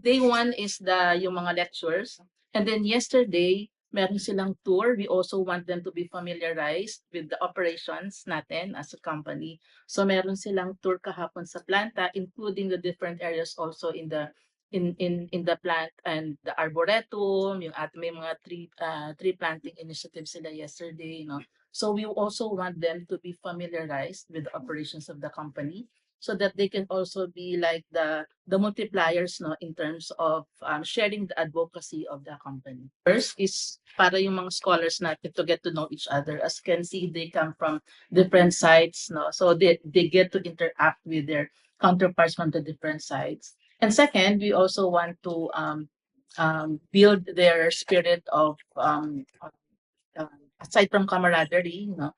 day one is yung mga lectures. And then yesterday, meron silang tour. We also want them to be familiarized with the operations natin as a company. So meron silang tour kahapon sa planta, including the different areas also in the plant and the arboretum, yung at may mga tree planting initiatives sila yesterday, no. So we also want them to be familiarized with the operations of the company so that they can also be like the multipliers, no, in terms of sharing the advocacy of the company. First is para yung mga scholars natin to get to know each other. As you can see, they come from different sites, no, so they get to interact with their counterparts from the different sites. And second, we also want to build their spirit of aside from camaraderie, no,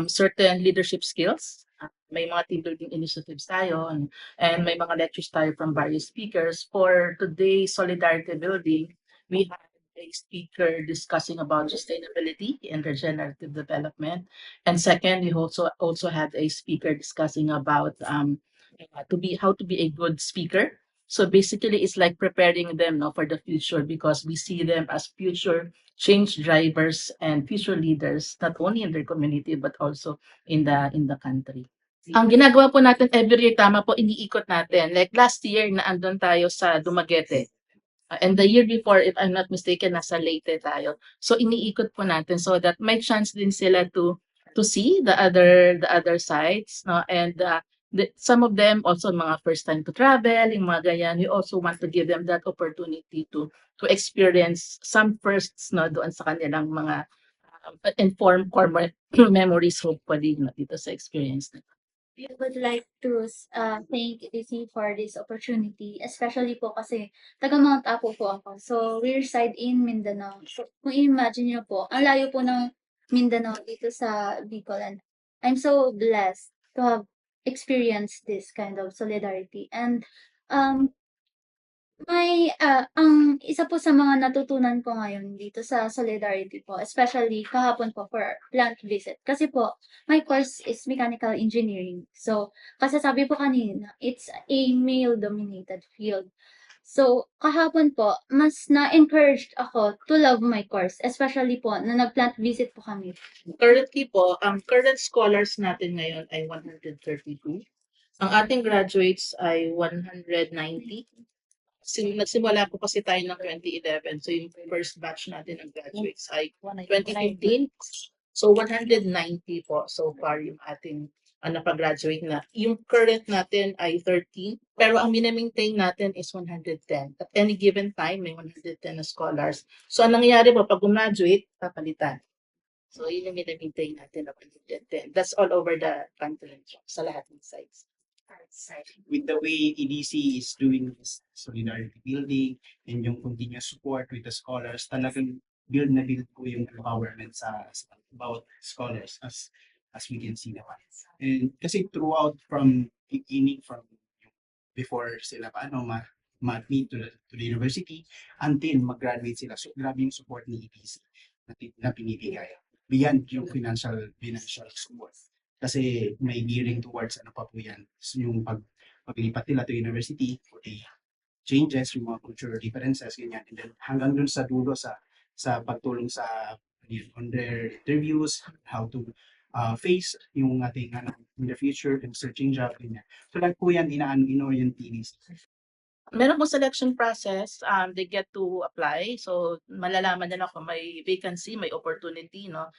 certain leadership skills. May mga team building initiatives tayo and may mga lectures tayo from various speakers. For today's solidarity building, we had a speaker discussing about sustainability and regenerative development. And second, we also had a speaker discussing about how to be a good speaker. So basically, it's like preparing them, no, for the future because we see them as future change drivers and future leaders, not only in their community but also in the country. Ang ginagawa po natin every year, tama po, iniikot natin. Like last year, naandun tayo sa Dumaguete. And the year before, if I'm not mistaken, nasa Leyte tayo. So iniikot po natin so that may chance din sila to see the other sites, no? And some of them also mga first time to travel, yung mga ganyan. We also want to give them that opportunity to experience some firsts, no, doon sa kanilang mga informed core memories hopefully, no, dito sa experience nila. We would like to thank DC for this opportunity, especially po kasi taga Mount Apo po ako. So, we reside in Mindanao. So, kung imagine niyo po, ang layo po ng Mindanao dito sa Bicol. And I'm so blessed to have experienced this kind of solidarity. And ang isa po sa mga natutunan ko ngayon dito sa Solidarity po, especially kahapon po for plant visit. Kasi po, my course is mechanical engineering. So, kasi sabi po kanina, it's a male-dominated field. So, kahapon po, mas na-encouraged ako to love my course, especially po na nag-plant visit po kami. Currently po, ang current scholars natin ngayon ay 132. Ang ating graduates ay 190. Nagsimula po kasi tayo ng 2011. So yung first batch natin ng graduates ay 2015. So 190 po so far yung ating napag-graduate na. Yung current natin ay 13. Pero ang minamaintain natin is 110. At any given time, may 110 na scholars. So ang nangyayari po, pag gumraduate, papalitan. So yun yung minamaintain natin na 110. That's all over the country sa lahat ng sites. With the way EDC is doing this solidarity building and yung continuous support with the scholars, talagang build na build po yung empowerment sa bawat scholars as we can see naman. And kasi throughout from beginning from before sila ma-admit to the university until mag-graduate sila. So grabe yung support ni EDC na pinibigay. Beyond yung financial support. Kasi may gearing towards ano pa po yan. So, yung paglipat nila to university, the changes, yung mga cultural differences, ganyan. And then hanggang dun sa dulo sa pagtulong sa on their interviews, how to face yung ating in the future and searching job, ganyan. So like po yan, in-orient TVs. Meron po selection process, they get to apply. So malalaman nila kung may vacancy, may opportunity, no.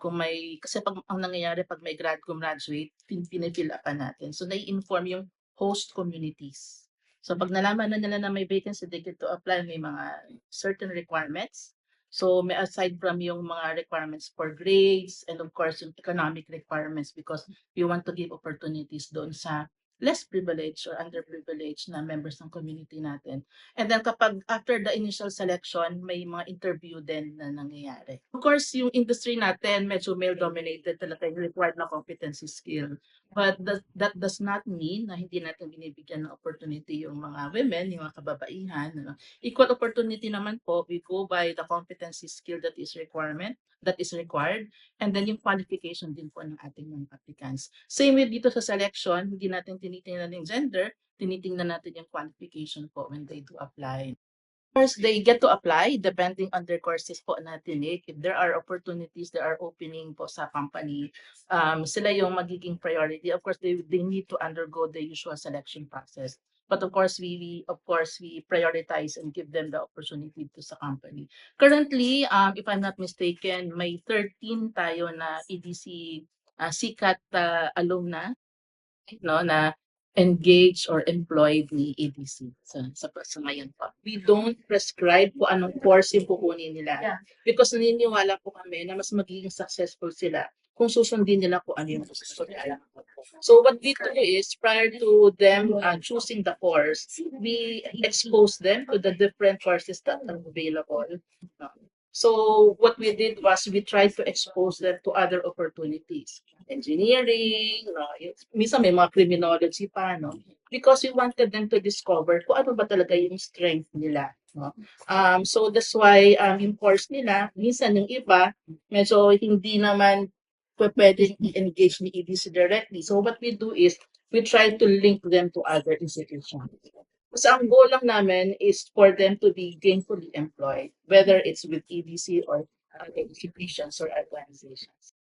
Kung may kasi pag ang nangyayari pag may gumraduate, pinifill upan natin. So nai-inform yung host communities. So pag nalaman na nila na may vacancy, they get to apply, may mga certain requirements. So may aside from yung mga requirements for grades and of course yung economic requirements because we want to give opportunities doon sa less privileged or underprivileged na members ng community natin. And then kapag after the initial selection, may mga interview din na nangyayari. Of course, yung industry natin medyo male-dominated talaga yung required na competency skill. But that does not mean na hindi natin binibigyan ng opportunity yung mga women, yung mga kababaihan. Ano. Equal opportunity naman po, we go by the competency skill that is required, and then yung qualification din po ng ating mga applicants. Same with dito sa selection, hindi natin tinitingnan yung gender, tinitingnan natin yung qualification po when they do apply. Course, they get to apply depending on their courses po na tinik. If there are opportunities, there are opening po sa company, sila yung magiging priority. Of course, they need to undergo the usual selection process. But of course, we prioritize and give them the opportunity to sa company. Currently, if I'm not mistaken, may 13 tayo na EDC sikat alumna no, na engaged or employed ni EDC sa ngayon po. We don't prescribe kung anong course yung kukunin nila. Yeah. Because naniniwala po kami na mas magiging successful sila kung susundin nila kung ano yung gusto nila. So what we do is, prior to them choosing the course, we expose them to the different courses that are available. So what we did was we tried to expose them to other opportunities. Engineering, no? Minsan may mga criminology pa, no? Because we wanted them to discover kung ano ba talaga yung strength nila. No? So that's why yung course nila, minsan yung iba, medyo hindi naman pwedeng i-engage ni EDC directly. So what we do is, we try to link them to other institutions. Kasi ang goal lang namin is for them to be gainfully employed, whether it's with EDC or other institutions or organizations.